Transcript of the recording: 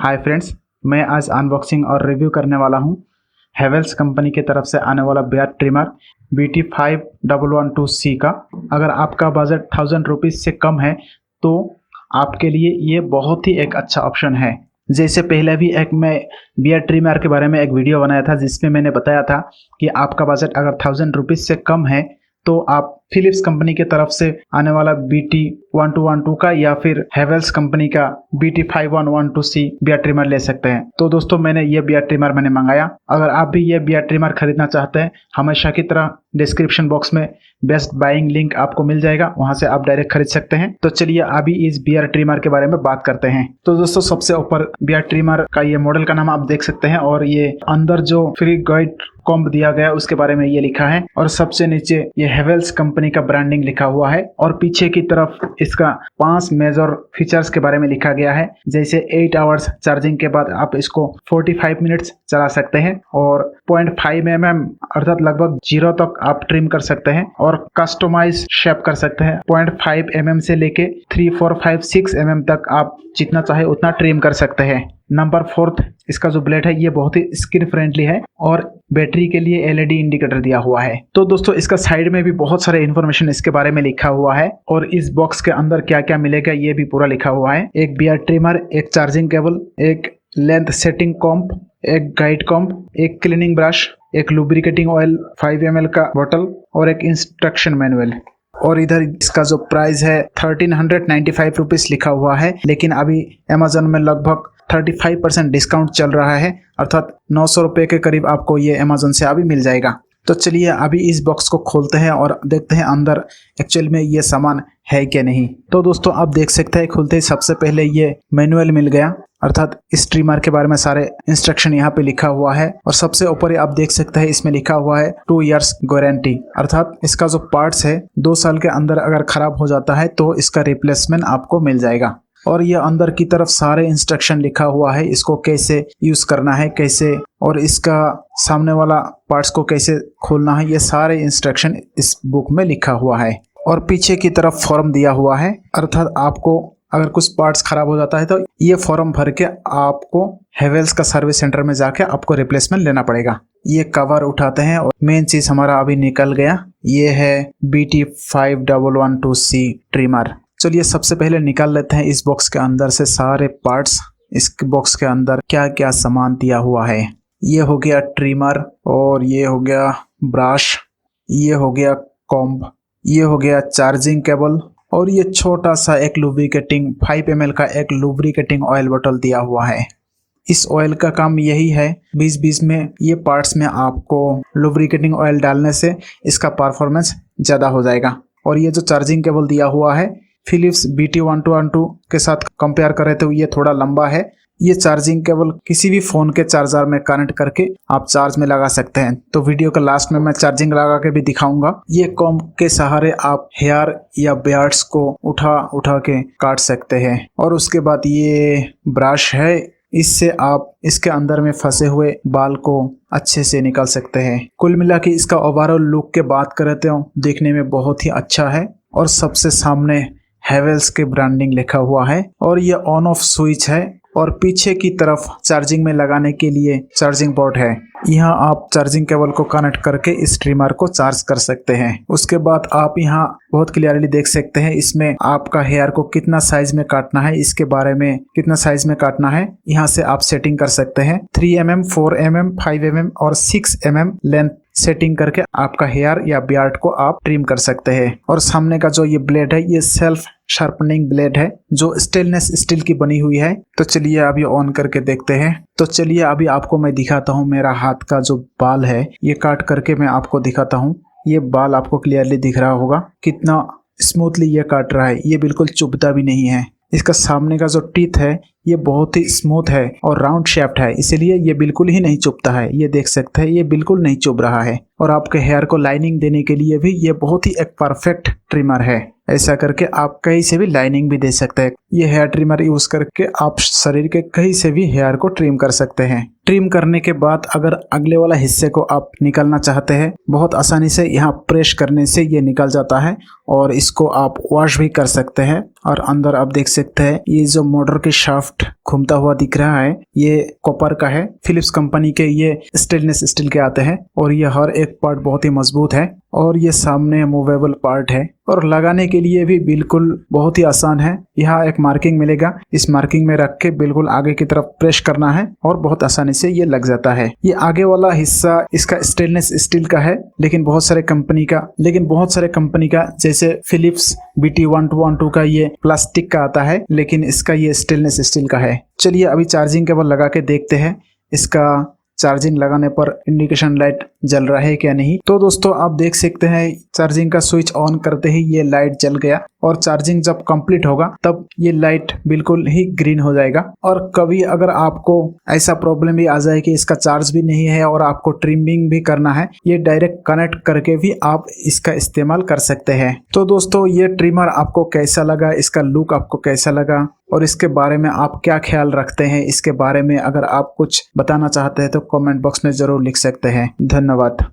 Hi friends, मैं आज unboxing और रिव्यू करने वाला हूं हेवेल्स कंपनी की तरफ से आने वाला बियर्ड ट्रिमर BT5112C का। अगर आपका बजट 1000 रुपीज़ से कम है तो आपके लिए ये बहुत ही एक अच्छा ऑप्शन है। जैसे पहले भी एक मैं बियर्ड ट्रिमर के बारे में एक वीडियो बनाया था जिसमें मैंने बताया था कि आपका बजट अगर 1000 रुपीज़ से कम है तो आप फिलिप्स कंपनी की तरफ से आने वाला BT1212 का या फिर हेवेल्स कंपनी का BT5112C बियर्ड ट्रिमर ले सकते हैं। तो दोस्तों मैंने ये बियर्ड ट्रिमर मंगाया। अगर आप भी ये बियर्ड ट्रिमर खरीदना चाहते हैं, हमेशा की तरह डिस्क्रिप्शन बॉक्स में बेस्ट बाइंग लिंक आपको मिल जाएगा, वहां से आप डायरेक्ट खरीद सकते हैं। तो चलिए अभी इस बियर्ड ट्रिमर के बारे में बात करते हैं। तो दोस्तों सबसे ऊपर बियर्ड ट्रिमर का ये मॉडल का नाम आप देख सकते हैं और ये अंदर जो फ्री गाइड कॉम्ब दिया गया उसके बारे में ये लिखा है और सबसे नीचे ये हेवेल्स कंपनी का ब्रांडिंग लिखा हुआ है और पीछे की तरफ इसका 5 मेजर फीचर्स के बारे में लिखा गया है। जैसे 8 आवर्स चार्जिंग के बाद आप इसको 45 मिनट्स चला सकते हैं और 0.5 mm अर्थात लगभग 0 तक आप ट्रिम कर सकते हैं और कस्टमाइज शेप कर सकते हैं। 0.5 mm से लेके 3, 4, 5, 6 mm तक आप जितना चाहे उतना ट्रिम कर सकते हैं। नंबर 4 इसका जो ब्लेड है ये बहुत ही स्किन फ्रेंडली है और बैटरी के लिए LED इंडिकेटर दिया हुआ है। तो दोस्तों इसका साइड में भी बहुत सारे इन्फॉर्मेशन इसके बारे में लिखा हुआ है और इस बॉक्स के अंदर क्या क्या मिलेगा ये भी पूरा लिखा हुआ है। एक बियर्ड ट्रिमर, एक चार्जिंग केबल, एक लेंथ सेटिंग कॉम्प, एक गाइड कॉम्प, एक क्लीनिंग ब्रश, एक लुब्रिकेटिंग ऑयल 5 ml का बोतल और एक इंस्ट्रक्शन मैनुअल। और इधर इसका जो प्राइस है 1395 रुपीज लिखा हुआ है, लेकिन अभी अमेजन में लगभग 35% डिस्काउंट चल रहा है, अर्थात 900 रुपये के करीब आपको ये अमेजन से अभी मिल जाएगा। तो चलिए अभी इस बॉक्स को खोलते हैं और देखते हैं अंदर एक्चुअल में ये सामान है क्या नहीं। तो दोस्तों आप देख सकते हैं खुलते ही सबसे पहले ये मैनुअल मिल गया, अर्थात इस ट्रिमर के बारे में सारे इंस्ट्रक्शन यहाँ पे लिखा हुआ है और सबसे ऊपर आप देख सकते हैं इसमें लिखा हुआ है 2 years गारंटी, अर्थात इसका जो पार्ट्स है 2 साल के अंदर अगर खराब हो जाता है तो इसका रिप्लेसमेंट आपको मिल जाएगा। और ये अंदर की तरफ सारे इंस्ट्रक्शन लिखा हुआ है, इसको कैसे यूज करना है, कैसे और इसका सामने वाला पार्ट्स को कैसे खोलना है, ये सारे इंस्ट्रक्शन इस बुक में लिखा हुआ है। और पीछे की तरफ फॉर्म दिया हुआ है, अर्थात आपको अगर कुछ पार्ट्स खराब हो जाता है तो ये फॉर्म भर के आपको हेवेल्स का सर्विस सेंटर में जाके आपको रिप्लेसमेंट लेना पड़ेगा। ये कवर उठाते हैं और मेन चीज हमारा अभी निकल गया, ये है BT5112C ट्रिमर। चलिए सबसे पहले निकाल लेते हैं इस बॉक्स के अंदर से सारे पार्ट्स। इस बॉक्स के अंदर क्या क्या सामान दिया हुआ है। ये हो गया ट्रिमर और ये हो गया ब्रश, ये हो गया कॉम्ब, ये हो गया चार्जिंग केबल और ये छोटा सा एक लुब्रिकेटिंग 5 ml का एक लुब्रिकेटिंग ऑयल बोतल दिया हुआ है। इस ऑयल का काम यही है, बीच में ये पार्ट्स में आपको लुब्रिकेटिंग ऑयल डालने से इसका परफॉर्मेंस ज़्यादा हो जाएगा। और ये जो चार्जिंग केबल दिया हुआ है फिलिप्स BT1212 के साथ कंपेयर करें तो ये थोड़ा लंबा है। ये चार्जिंग केबल किसी भी फ़ोन के चार्जर में कनेक्ट करके आप चार्ज में लगा सकते हैं। तो वीडियो के लास्ट में मैं चार्जिंग लगा के भी दिखाऊंगा। ये कॉम्ब के सहारे आप हेयर या बियर्ड्स को उठा के काट सकते हैं। और उसके बाद ये ब्रश है, इससे आप इसके अंदर में फंसे हुए बाल को अच्छे से निकाल सकते हैं। कुल मिला के इसका ओवरऑल लुक के बात करें तो देखने में बहुत ही अच्छा है और सबसे सामने हेवेल्स के ब्रांडिंग लिखा हुआ है और ये ऑन ऑफ स्विच है और पीछे की तरफ चार्जिंग में लगाने के लिए चार्जिंग पोर्ट है। यहाँ आप चार्जिंग केबल को कनेक्ट करके इस ट्रिमर को चार्ज कर सकते हैं। उसके बाद आप यहाँ बहुत क्लियरली देख सकते हैं इसमें आपका हेयर को कितना साइज में काटना है, इसके बारे में कितना साइज में काटना है यहाँ से आप सेटिंग कर सकते हैं। 3 mm, 4 mm, 5 mm और 6 mm लेंथ सेटिंग करके आपका हेयर या बियर्ड को आप ट्रिम कर सकते हैं। और सामने का जो ये ब्लेड है ये सेल्फ शार्पनिंग ब्लेड है जो स्टेनलेस स्टील की बनी हुई है। तो चलिए अभी ऑन करके देखते हैं। तो चलिए अभी आपको मैं दिखाता हूँ मेरा हाथ का जो बाल है ये काट करके मैं आपको दिखाता हूँ। ये बाल आपको क्लियरली दिख रहा होगा कितना स्मूथली ये काट रहा है, ये बिल्कुल चुभता भी नहीं है। इसका सामने का जो टीथ है ये बहुत ही स्मूथ है और राउंड शेप्ड है, इसलिए ये बिल्कुल ही नहीं चुभता है। ये देख सकते हैं ये बिल्कुल नहीं चुभ रहा है और आपके हेयर को लाइनिंग देने के लिए भी ये बहुत ही एक परफेक्ट ट्रिमर है। ऐसा करके आप कहीं से भी लाइनिंग भी दे सकते हैं। ये हेयर ट्रिमर यूज करके आप शरीर के कहीं से भी हेयर को ट्रिम कर सकते हैं। ट्रिम करने के बाद अगर अगले वाला हिस्से को आप निकालना चाहते हैं बहुत आसानी से यहाँ प्रेस करने से ये निकल जाता है और इसको आप वॉश भी कर सकते हैं। और अंदर आप देख सकते हैं ये जो मोटर की शाफ्ट शाफ्ट घूमता हुआ दिख रहा है। ये कॉपर का है, फिलिप्स कंपनी के ये स्टेनलेस स्टील के आते हैं और ये हर एक पार्ट बहुत ही मजबूत है और ये सामने मूवेबल पार्ट है और लगाने के लिए भी बिल्कुल बहुत ही आसान है। यहाँ एक मार्किंग मिलेगा, इस मार्किंग में रख के बिल्कुल आगे की तरफ प्रेस करना है और बहुत आसानी से ये लग जाता है। ये आगे वाला हिस्सा इसका स्टेनलेस स्टील का है, लेकिन बहुत सारे कंपनी का जैसे फिलिप्स BT1212 का ये प्लास्टिक का आता है, लेकिन इसका ये स्टेनलेस स्टील का है। चलिए अभी चार्जिंग केबल लगा के देखते हैं इसका चार्जिंग लगाने पर इंडिकेशन लाइट जल रहा है क्या नहीं। तो दोस्तों आप देख सकते हैं चार्जिंग का स्विच ऑन करते ही ये लाइट जल गया और चार्जिंग जब कंप्लीट होगा तब ये लाइट बिल्कुल ही ग्रीन हो जाएगा। और कभी अगर आपको ऐसा प्रॉब्लम भी आ जाए कि इसका चार्ज भी नहीं है और आपको ट्रिमिंग भी करना है, ये डायरेक्ट कनेक्ट करके भी आप इसका इस्तेमाल कर सकते हैं। तो दोस्तों ये ट्रिमर आपको कैसा लगा, इसका लुक आपको कैसा लगा और इसके बारे में आप क्या ख्याल रखते हैं, इसके बारे में अगर आप कुछ बताना चाहते हैं तो कमेंट बॉक्स में जरूर लिख सकते हैं। धन्यवाद।